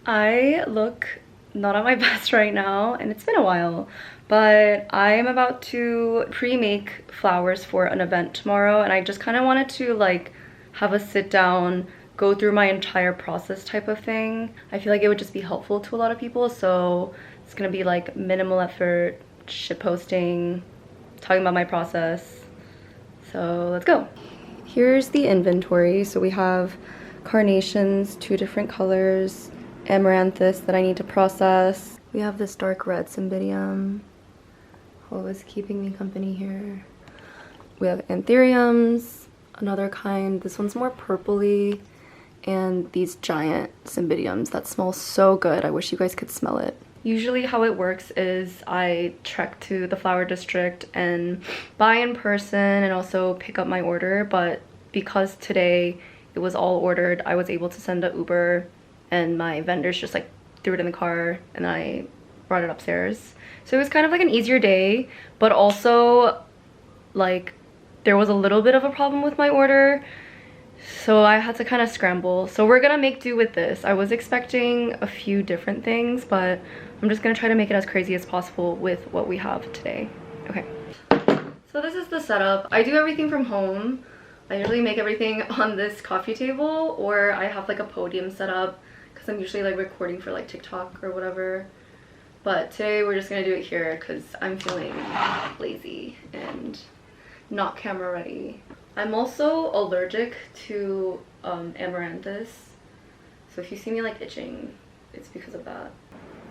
I look not at my best right now, and it's been a while, but I am about to pre-make flowers for an event tomorrow, and I just kind of wanted to like have a sit down, go through my entire process type of thing. I feel like it would just be helpful to a lot of people, so it's gonna be like minimal effort, shit posting, talking about my process. So let's go. Here's the inventory. So we have carnations, 2 different colors, amaranthus that I need to process. We have this dark red cymbidium, always keeping me company here. We have anthuriums, another kind. This one's more purpley, and these giant cymbidiums that smell so good. I wish you guys could smell it. Usually how it works is I trek to the flower district and buy in person and also pick up my order, but because today it was all ordered, I was able to send an Uber and my vendors just like threw it in the car and I brought it upstairs. So it was kind of like an easier day, but also like there was a little bit of a problem with my order, so I had to kind of scramble. So we're gonna make do with this. I was expecting a few different things, but I'm just gonna try to make it as crazy as possible with what we have today. Okay, so this is the setup. I do everything from home. I usually make everything on this coffee table, or I have like a podium set up because I'm usually like recording for like TikTok or whatever. But today we're just gonna do it here because I'm feeling lazy and not camera ready. I'm also allergic to amaranthus, so if you see me like itching, it's because of that.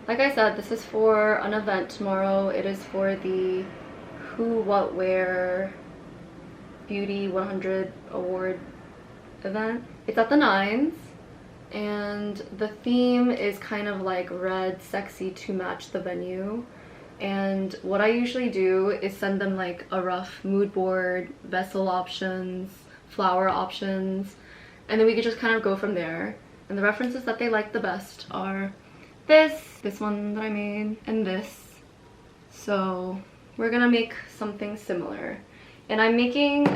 Like I said, this is for an event tomorrow. It is for the Who What Wear Beauty 100 Award event. It's at the Nines, and the theme is kind of like red, sexy to match the venue. And what I usually do is send them like a rough mood board, vessel options, flower options, and then we could just kind of go from there. And the references that they like the best are this one that I made, and this. So we're gonna make something similar. And I'm making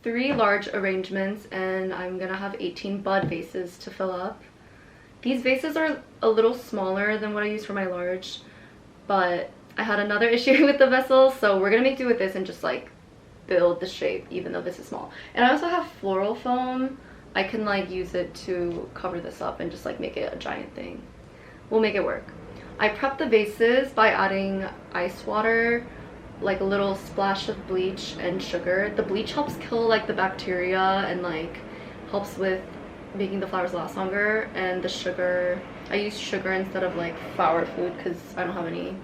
3 large arrangements, and I'm gonna have 18 bud vases to fill up. These vases are a little smaller than what I use for my large, but I had another issue with the vessels, so we're gonna make do with this and just like build the shape even though this is small. And I also have floral foam. I can like use it to cover this up and just like make it a giant thing. We'll make it work. I prepped the vases by adding ice water, like a little splash of bleach and sugar. The bleach helps kill like the bacteria and like helps with making the flowers last longer, and the sugar, I use sugar instead of like flower food because I don't have any.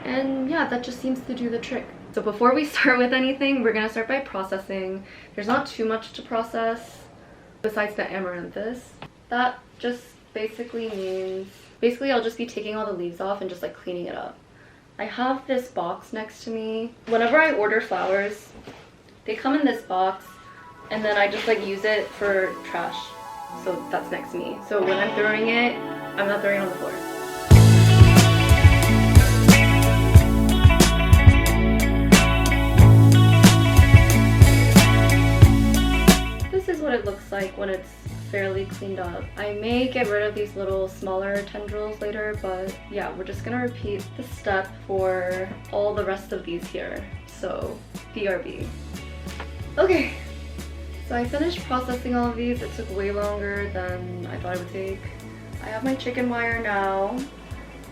And yeah, that just seems to do the trick. So before we start with anything, we're gonna start by processing. There's not too much to process besides the amaranthus. That just basically means, I'll just be taking all the leaves off and just like cleaning it up. I have this box next to me. Whenever I order flowers, they come in this box, and then I just like use it for trash. So that's next to me. So when I'm throwing it, I'm not throwing it on the floor. This is what it looks like when it's fairly cleaned up. I may get rid of these little smaller tendrils later, but yeah, we're just gonna repeat the step for all the rest of these here. So BRB. Okay, so I finished processing all of these. It took way longer than I thought it would take. I have my chicken wire now.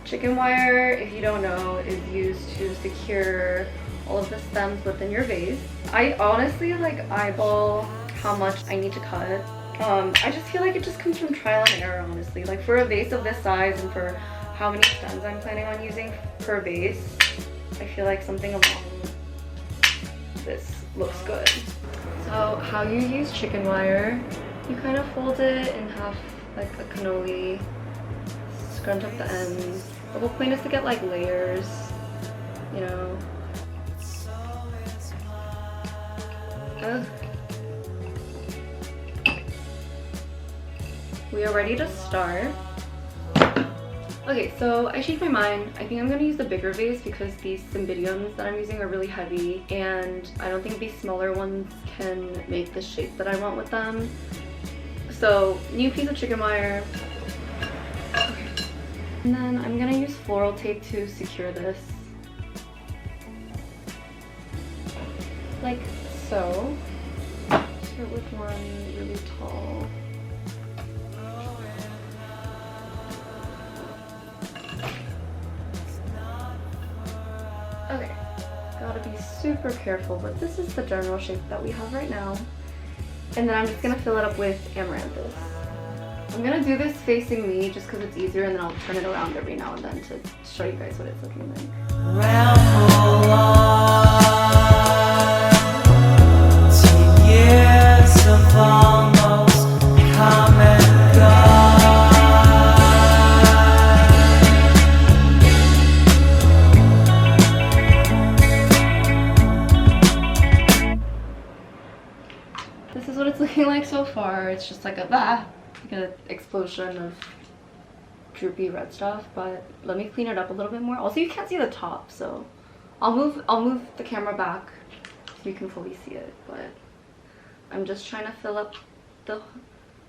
Chicken wire, if you don't know, is used to secure all of the stems within your vase. I honestly like eyeball how much I need to cut. I just feel like it just comes from trial and error, honestly. Like for a vase of this size and for how many stems I'm planning on using per vase, I feel like something along this looks good. So how you use chicken wire, you kind of fold it in half like a cannoli, scrunch up the ends. The whole point is to get like layers, you know. We are ready to start. Okay, so I changed my mind. I think I'm gonna use the bigger vase because these cymbidiums that I'm using are really heavy, and I don't think these smaller ones can make the shape that I want with them. So, new piece of chicken wire. Okay. And then I'm gonna use floral tape to secure this. Like so. Start with one really tall. Okay, gotta be super careful, but this is the general shape that we have right now. And then I'm just gonna fill it up with amaranthus. I'm gonna do this facing me just because it's easier, and then I'll turn it around every now and then to show you guys what it's looking like. This is what it's looking like so far. It's just like an explosion of droopy red stuff, but let me clean it up a little bit more. Also, you can't see the top, so I'll move the camera back so you can fully see it, but I'm just trying to fill up the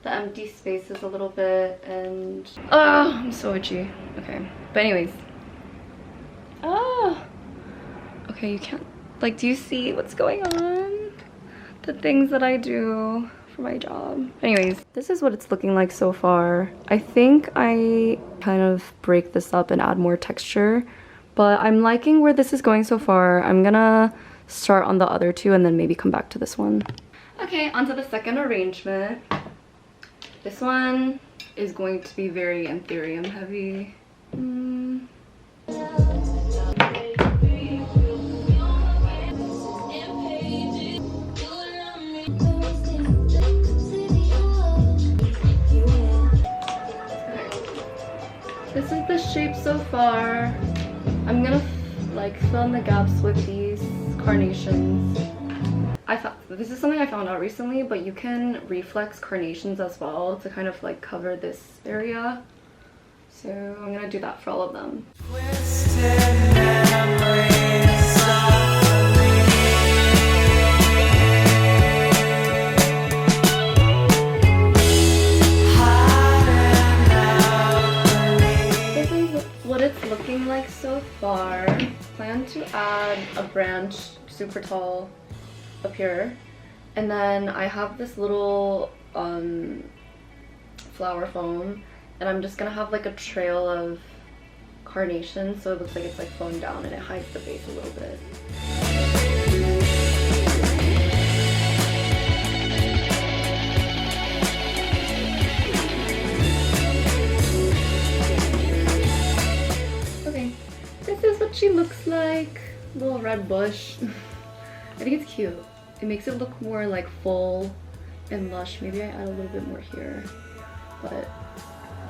empty spaces a little bit. And oh, I'm so itchy. Okay, but anyways, okay, you can't, like, do you see what's going on? The things that I do for my job. Anyways, this is what it's looking like so far. I think I kind of break this up and add more texture, but I'm liking where this is going so far. I'm gonna start on the other two and then maybe come back to this one. Okay, onto the second arrangement. This one is going to be very anthurium heavy. This is the shape so far. I'm gonna like fill in the gaps with these carnations. This is something I found out recently, but you can reflex carnations as well to kind of like cover this area. So I'm gonna do that for all of them. Looking like so far. Plan to add a branch super tall up here, and then I have this little flower foam, and I'm just gonna have like a trail of carnations so it looks like it's like flowing down and it hides the base a little bit. She looks like a little red bush. I think it's cute. It makes it look more like full and lush. Maybe I add a little bit more here, but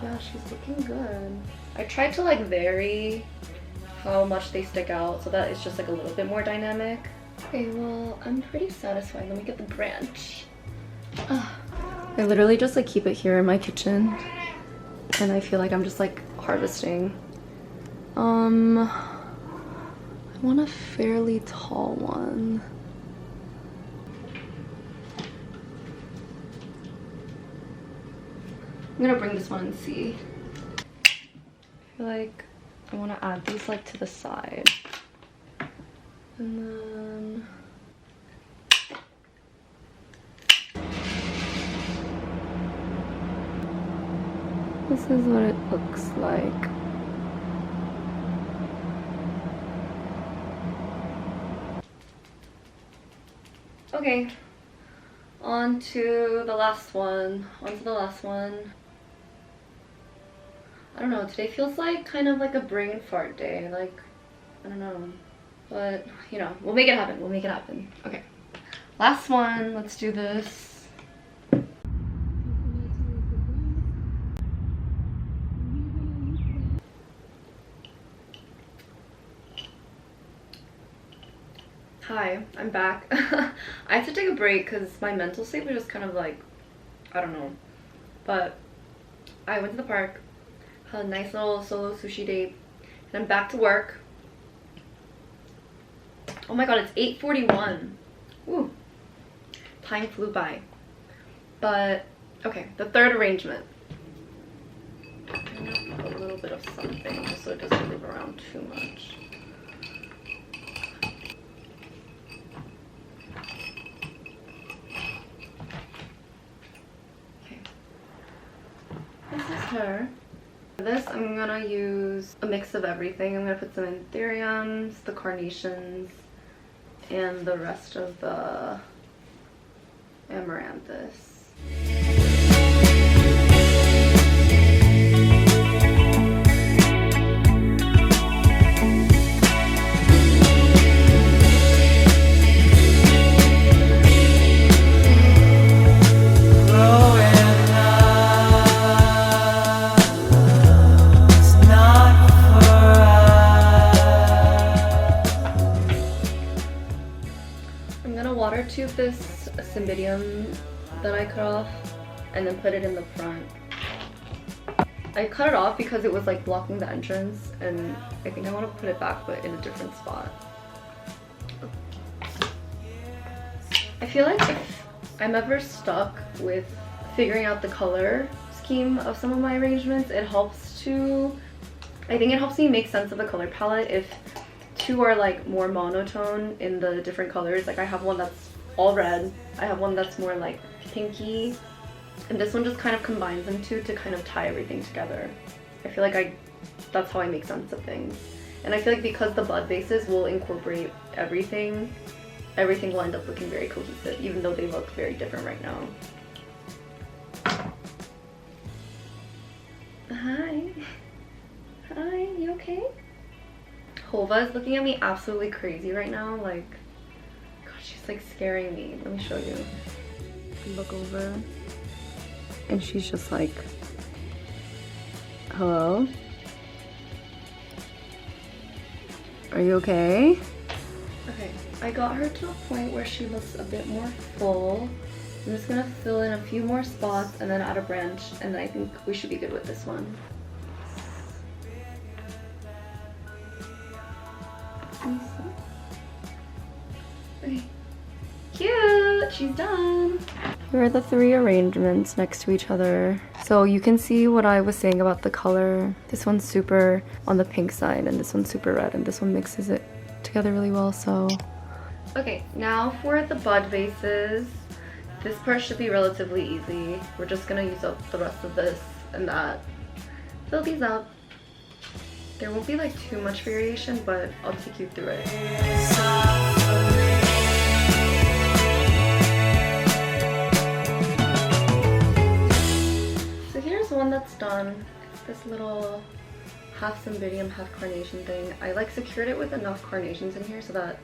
yeah, she's looking good. I tried to like vary how much they stick out so that it's just like a little bit more dynamic. Okay, well, I'm pretty satisfied. Let me get the branch. I literally just like keep it here in my kitchen, and I feel like I'm just like harvesting. I want a fairly tall one. I'm gonna bring this one and see. I feel like I want to add these like to the side. And then this is what it looks like. Okay, on to the last one. I don't know, today feels like kind of like a brain fart day. Like, I don't know. But, you know, we'll make it happen. We'll make it happen. Okay, last one. Let's do this. Hi, I'm back. I had to take a break because my mental state was just kind of like, I don't know. But I went to the park, had a nice little solo sushi date, and I'm back to work. Oh my god, it's 8:41. Woo. Time flew by. But, okay, the third arrangement. I'm gonna put a little bit of something just so it doesn't move around too much. Okay. This is her. For this, I'm gonna use a mix of everything. I'm gonna put some anthuriums, the carnations, and the rest of the amaranthus. Water tube this cymbidium that I cut off and then put it in the front. I cut it off because it was like blocking the entrance, and I think I want to put it back but in a different spot. I feel like if I'm ever stuck with figuring out the color scheme of some of my arrangements, I think it helps me make sense of the color palette if two are like more monotone in the different colors. Like I have one that's all red, I have one that's more like pinky, and this one just kind of combines them two to kind of tie everything together. I feel like that's how I make sense of things. And I feel like because the bud vases will incorporate everything will end up looking very cohesive, even though they look very different right now. Hi. Hi, you okay? Hova is looking at me absolutely crazy right now. Like, God, she's like scaring me. Let me show you. Look over. And she's just like, hello? Are you okay? Okay, I got her to a point where she looks a bit more full. I'm just gonna fill in a few more spots and then add a branch, and then I think we should be good with this one. Okay. Cute! She's done! Here are the three arrangements next to each other. So you can see what I was saying about the color. This one's super on the pink side, and this one's super red, and this one mixes it together really well, so. Okay, now for the bud vases. This part should be relatively easy. We're just gonna use up the rest of this and that. Fill these up. There won't be like too much variation, but I'll take you through it. So here's one that's done. It's this little half cymbidium, half carnation thing. I like secured it with enough carnations in here so that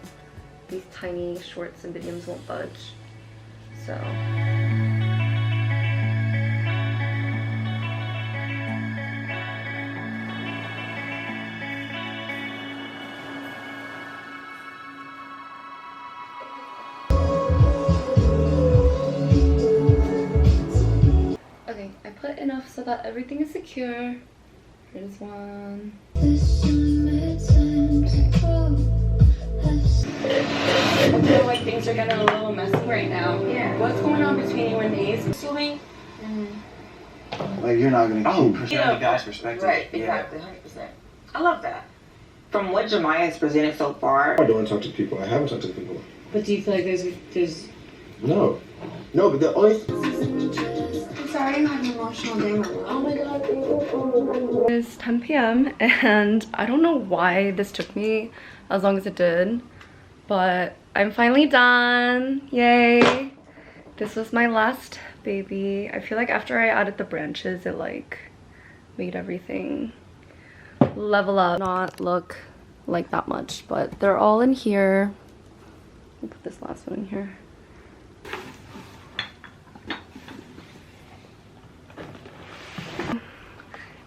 these tiny short cymbidiums won't budge. So. Okay, I put enough so that everything is secure. Here's one. I feel like things are getting a little messy right now. Yeah. What's going on between you and these? Assuming. Like you're not gonna keep You know, the guy's perspective. Right, exactly, 100%. I love that. From what Jemiah has presented so far. I don't talk to people. I haven't talked to people. But do you feel like there's No, but the only. I'm sorry, I'm having an emotional day, my love. Oh my god. It's 10 p.m. and I don't know why this took me as long as it did, but I'm finally done. Yay! This was my last baby. I feel like after I added the branches, it like made everything level up, not look like that much, but they're all in here. I'll put this last one in here.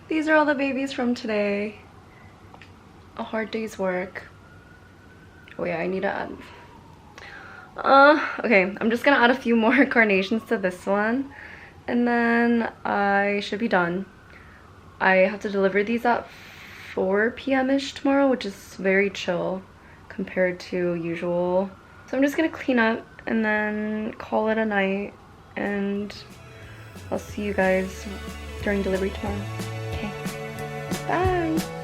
These are all the babies from today. A hard day's work. Oh yeah, I need to add. Okay, I'm just gonna add a few more carnations to this one, and then I should be done. I have to deliver these at 4 p.m.-ish tomorrow, which is very chill compared to usual. So I'm just gonna clean up and then call it a night, and I'll see you guys during delivery tomorrow. Okay. Bye.